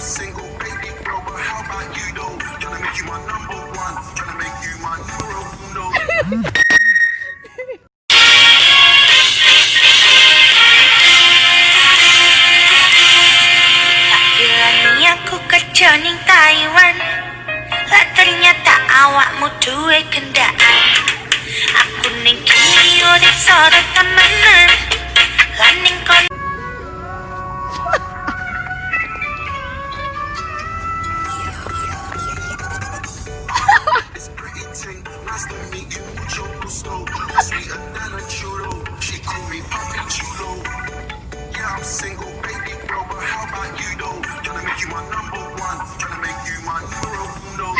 single, baby girl, but how about you though? Tryna make you my number one, tryna make you my numero uno. Kirani aku kerja ning Taiwan, lah ternyata awakmu duwe kendaan. Aku ning kini udah sorot temenan, lah ning kon. It's pretty ting, nice to meet you, mucho gusto. Sweeter than a churro, she call me Papi Chulo. Yeah, I'm single, baby girl, but how about you though? Tryna make you my number one, tryna make you my numero uno.